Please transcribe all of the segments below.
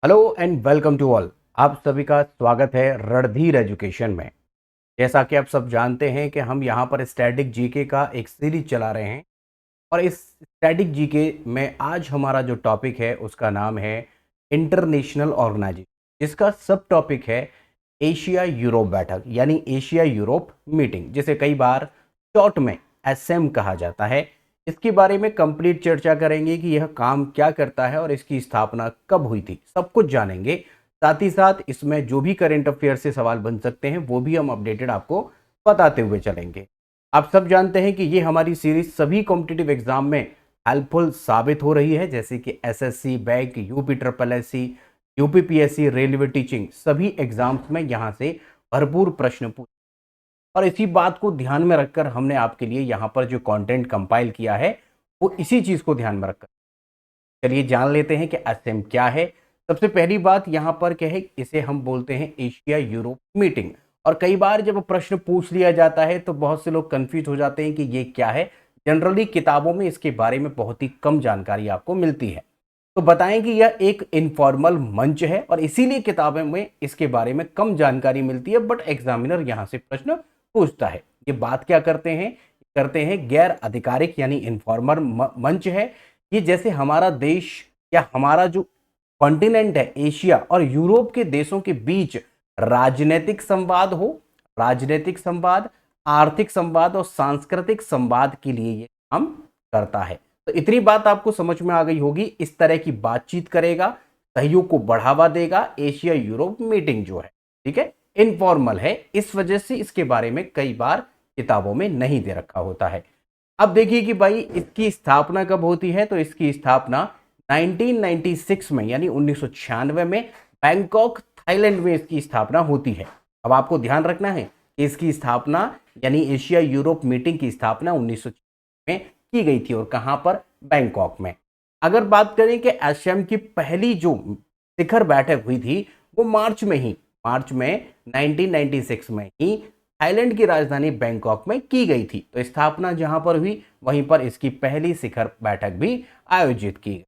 Hello and welcome to all. आप सभी का स्वागत है रणधीर एजुकेशन में। जैसा कि आप सब जानते हैं कि हम यहाँ पर स्टैटिक जीके का एक सीरीज चला रहे हैं और इस स्टैटिक जीके में आज हमारा जो टॉपिक है उसका नाम है इंटरनेशनल ऑर्गेनाइजेशन, जिसका सब टॉपिक है एशिया यूरोप बैठक यानी एशिया यूरोप मीटिंग, जिसे कई बार शॉर्ट में एसएम कहा जाता है। इसके बारे में कंप्लीट चर्चा करेंगे कि यह काम क्या करता है और इसकी स्थापना कब हुई थी, सब कुछ जानेंगे। साथ ही साथ इसमें जो भी करंट अफेयर से सवाल बन सकते हैं वो भी हम अपडेटेड आपको बताते हुए चलेंगे। आप सब जानते हैं कि ये हमारी सीरीज सभी कॉम्पिटिटिव एग्जाम में हेल्पफुल साबित हो रही है, जैसे कि SSC, bank, UP triple SC, UPPSC, railway teaching, सभी एग्जाम्स में यहाँ से भरपूर प्रश्न पूछ। और इसी बात को ध्यान में रखकर हमने आपके लिए यहाँ पर जो कंटेंट कंपाइल किया है वो इसी चीज को ध्यान में रखकर। चलिए जान लेते हैं कि एसएम क्या है। सबसे पहली बात यहाँ पर क्या है, इसे हम बोलते हैं एशिया यूरोप मीटिंग। और कई बार जब प्रश्न पूछ लिया जाता है तो बहुत से लोग कंफ्यूज हो जाते हैं कि ये क्या है। जनरली किताबों में इसके बारे में बहुत ही कम जानकारी आपको मिलती है, तो बताएं कि यह एक इनफॉर्मल मंच है और इसीलिए किताबों में इसके बारे में कम जानकारी मिलती है, बट एग्जामिनर यहां से प्रश्न पूछता है। ये बात क्या करते हैं गैर आधिकारिक यानी इनफॉर्मल मंच है। ये जैसे हमारा देश या हमारा जो कॉन्टिनेंट है एशिया और यूरोप के देशों के बीच राजनीतिक संवाद हो, राजनीतिक संवाद, आर्थिक संवाद और सांस्कृतिक संवाद के लिए ये काम करता है। तो इतनी बात आपको समझ में आ गई होगी। इस तरह की बातचीत करेगा, सहयोग को बढ़ावा देगा। एशिया यूरोप मीटिंग जो है, ठीक है, इनफॉर्मल है, इस वजह से इसके बारे में कई बार किताबों में नहीं दे रखा होता है। अब देखिए कि भाई इसकी स्थापना कब होती है, तो इसकी स्थापना 1996 में यानी 1996 में बैंकॉक थाईलैंड में इसकी स्थापना होती है। अब आपको ध्यान रखना है कि इसकी स्थापना यानी एशिया यूरोप मीटिंग की स्थापना 1996 में की गई थी और कहां पर, बैंकॉक में। अगर बात करें कि एसएम की पहली जो शिखर बैठक हुई थी वो मार्च में 1996 में ही थाईलैंड की राजधानी बैंकॉक में की गई थी। तो स्थापना जहां पर हुई वहीं पर इसकी पहली शिखर बैठक भी आयोजित की गई।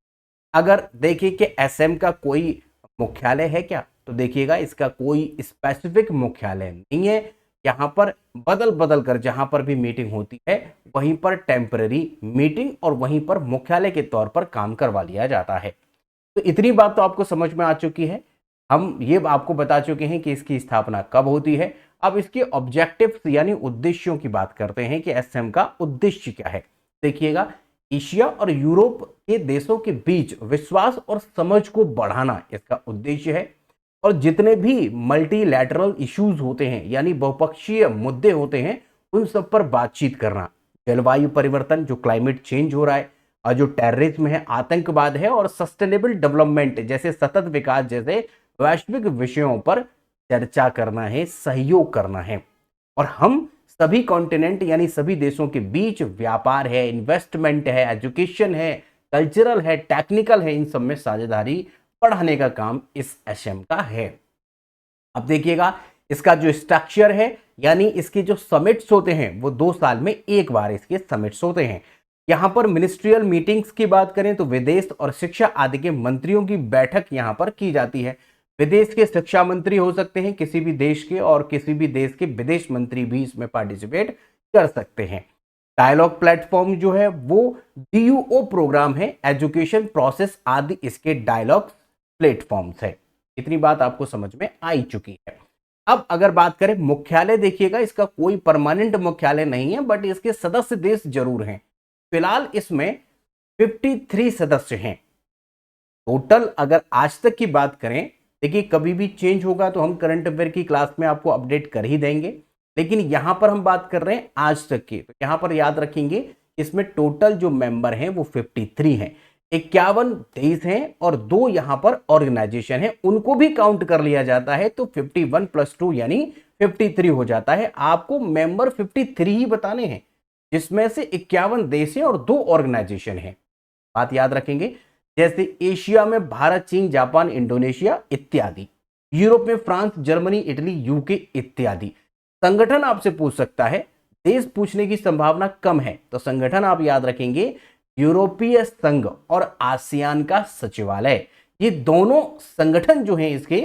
अगर देखिए कि एसएम का कोई मुख्यालय है क्या, तो देखिएगा इसका कोई स्पेसिफिक मुख्यालय नहीं है। यहाँ पर बदल बदल कर जहां पर भी मीटिंग होती है वहीं पर टेम्पररी मीटिंग और वहीं पर मुख्यालय के तौर पर काम करवा लिया जाता है। तो इतनी बात तो आपको समझ में आ चुकी है। हम ये आपको बता चुके हैं कि इसकी स्थापना कब होती है। अब इसके ऑब्जेक्टिव्स यानी उद्देश्यों की बात करते हैं कि एसएम का उद्देश्य क्या है। देखिएगा, एशिया और यूरोप के देशों के बीच विश्वास और समझ को बढ़ाना इसका उद्देश्य है। और जितने भी मल्टीलैटरल इश्यूज होते हैं यानी बहुपक्षीय मुद्दे होते हैं उन सब पर बातचीत करना। जलवायु परिवर्तन जो क्लाइमेट चेंज हो रहा है, और जो टेररिज्म है, आतंकवाद है और सस्टेनेबल डेवलपमेंट जैसे सतत विकास जैसे वैश्विक विषयों पर चर्चा करना है, सहयोग करना है। और हम सभी कॉन्टिनेंट यानी सभी देशों के बीच व्यापार है, इन्वेस्टमेंट है, एजुकेशन है, कल्चरल है, टेक्निकल है, इन सब में साझेदारी बढ़ाने का काम इस एसएम का है। अब देखिएगा इसका जो स्ट्रक्चर है यानी इसके जो समिट्स होते हैं वो 2 साल में एक बार इसके समिट्स होते हैं। यहां पर मिनिस्ट्रियल मीटिंग्स की बात करें तो विदेश और शिक्षा आदि के मंत्रियों की बैठक यहां पर की जाती है। विदेश के शिक्षा मंत्री हो सकते हैं किसी भी देश के, और किसी भी देश के विदेश मंत्री भी इसमें पार्टिसिपेट कर सकते हैं। डायलॉग प्लेटफॉर्म जो है वो डीयूओ प्रोग्राम है, एजुकेशन प्रोसेस आदि इसके डायलॉग प्लेटफॉर्म्स है। इतनी बात आपको समझ में आई चुकी है। अब अगर बात करें मुख्यालय, देखिएगा इसका कोई परमानेंट मुख्यालय नहीं है, बट इसके सदस्य देश जरूर हैं। फिलहाल इसमें 53 सदस्य हैं टोटल। अगर आज तक की बात करें, देखिए कभी भी चेंज होगा तो हम करंट अफेयर की क्लास में आपको अपडेट कर ही देंगे, लेकिन यहां पर हम बात कर रहे हैं आज तक की। तो यहां पर याद रखेंगे इसमें टोटल जो मेंबर हैं वो 53 हैं। 51 देश हैं और 2 यहां पर ऑर्गेनाइजेशन है, उनको भी काउंट कर लिया जाता है। तो 51 + 2 यानी 53 हो जाता है। आपको मेंबर 53 ही बताने हैं, जिसमें से 51 देश हैं और 2 ऑर्गेनाइजेशन हैं। बात याद रखेंगे, जैसे एशिया में भारत, चीन, जापान, इंडोनेशिया इत्यादि। यूरोप में फ्रांस, जर्मनी, इटली, यूके इत्यादि। संगठन आपसे पूछ सकता है, देश पूछने की संभावना कम है, तो संगठन आप याद रखेंगे यूरोपीय संघ और आसियान का सचिवालय। ये दोनों संगठन जो हैं इसके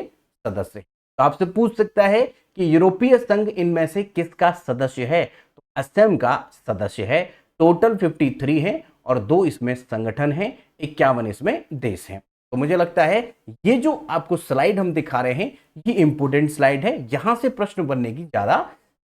सदस्य हैं। तो आपसे पूछ सकता है कि यूरोपीय संघ इनमें से किसका सदस्य है? तो असम का सदस्य है। टोटल 53 है और 2 इसमें संगठन हैं, 51 इसमें देश हैं। तो मुझे लगता है ये जो आपको स्लाइड हम दिखा रहे हैं ये इंपोर्टेंट स्लाइड है, यहां से प्रश्न बनने की ज्यादा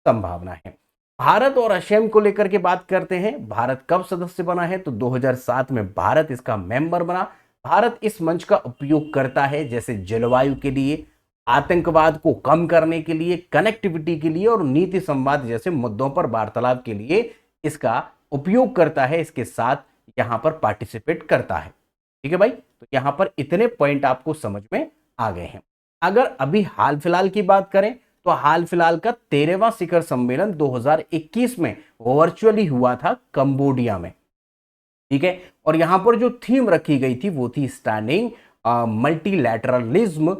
संभावना है। भारत और असम को लेकर के बात करते हैं। भारत कब सदस्य बना है? तो 2007 में भारत इसका मेंबर बना। भारत इस मंच का उपयोग करता है जैसे जलवायु के लिए, आतंकवाद को कम करने के लिए, कनेक्टिविटी के लिए और नीति संवाद जैसे मुद्दों पर वार्तालाप के लिए इसका उपयोग करता है, इसके साथ यहां पर पार्टिसिपेट करता है। ठीक है भाई, तो यहां पर इतने पॉइंट आपको समझ में आ गए हैं। अगर अभी हाल फिलहाल की बात करें तो हाल फिलहाल का 13वां शिखर सम्मेलन 2021 में वर्चुअली हुआ था कंबोडिया में। ठीक है, और यहां पर जो थीम रखी गई थी वो थी standing multilateralism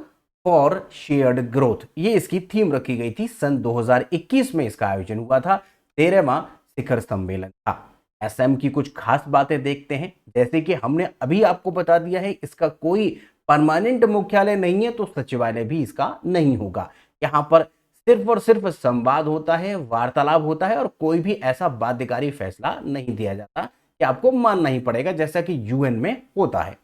for shared growth. ये इसकी थीम रखी गई थी। सन 2021 में इसका आयोजन हुआ था, 13वां शिखर सम्मेलन था। एसएम की कुछ खास बातें देखते हैं। जैसे कि हमने अभी आपको बता दिया है इसका कोई परमानेंट मुख्यालय नहीं है, तो सचिवालय भी इसका नहीं होगा। यहाँ पर सिर्फ और सिर्फ संवाद होता है, वार्तालाप होता है और कोई भी ऐसा बाध्यकारी फैसला नहीं दिया जाता कि आपको मानना ही पड़ेगा, जैसा कि यूएन में होता है।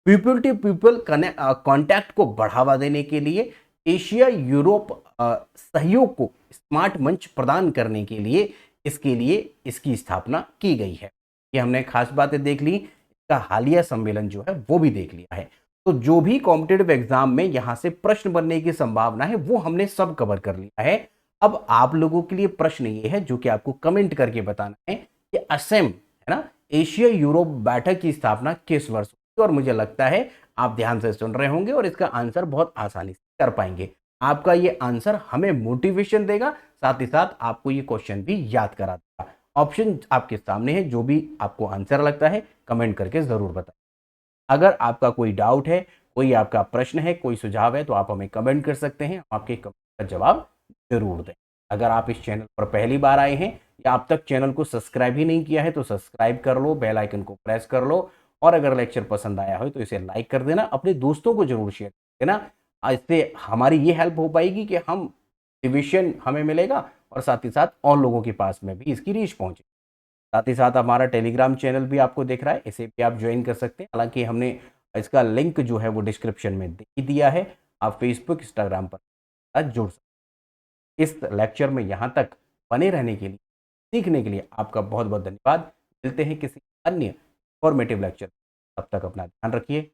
पीपल टू पीपल कॉन्टैक्ट को बढ़ावा देने के लिए एशिया यूरोप सहयोग को स्मार्ट मंच प्रदान करने के लिए इसके लिए इसकी स्थापना की गई है। ये हमने खास बातें देख ली। इसका हालिया सम्मेलन जो है वो भी देख लिया है। तो जो भी कॉम्पिटिटिव एग्जाम में यहां से प्रश्न बनने की संभावना है वो हमने सब कवर कर लिया है। अब आप लोगों के लिए प्रश्न ये है जो कि आपको कमेंट करके बताना है कि असम है ना, एशिया यूरोप बैठक की स्थापना किस वर्ष हुई? और मुझे लगता है आप ध्यान से सुन रहे होंगे और इसका आंसर बहुत आसानी से कर पाएंगे। आपका ये आंसर हमें मोटिवेशन देगा, साथ ही साथ आपको ये क्वेश्चन भी याद करा देगा। ऑप्शन आपके सामने है, जो भी आपको आंसर लगता है कमेंट करके जरूर बताएं। अगर आपका कोई डाउट है, कोई आपका प्रश्न है, कोई सुझाव है तो आप हमें कमेंट कर सकते हैं, आपके कमेंट का जवाब जरूर दें। अगर आप इस चैनल पर पहली बार आए हैं या अब तक चैनल को सब्सक्राइब ही नहीं किया है तो सब्सक्राइब कर लो, बेल आइकन को प्रेस कर लो और अगर लेक्चर पसंद आया हो तो इसे लाइक कर देना, अपने दोस्तों को जरूर शेयर कर देना। इससे हमारी ये हेल्प हो पाएगी कि हम डिविजन हमें मिलेगा और साथ ही साथ और लोगों के पास में भी इसकी रीच पहुंचे। साथ ही साथ हमारा टेलीग्राम चैनल भी आपको दिख रहा है, इसे भी आप ज्वाइन कर सकते हैं। हालांकि हमने इसका लिंक जो है वो डिस्क्रिप्शन में दे ही दिया है। आप फेसबुक इंस्टाग्राम पर जुड़ सकते हैं। इस लेक्चर में यहाँ तक बने रहने के लिए, सीखने के लिए आपका बहुत बहुत धन्यवाद। मिलते हैं किसी अन्य इंफॉर्मेटिव लेक्चर। तब तक अपना ध्यान रखिए।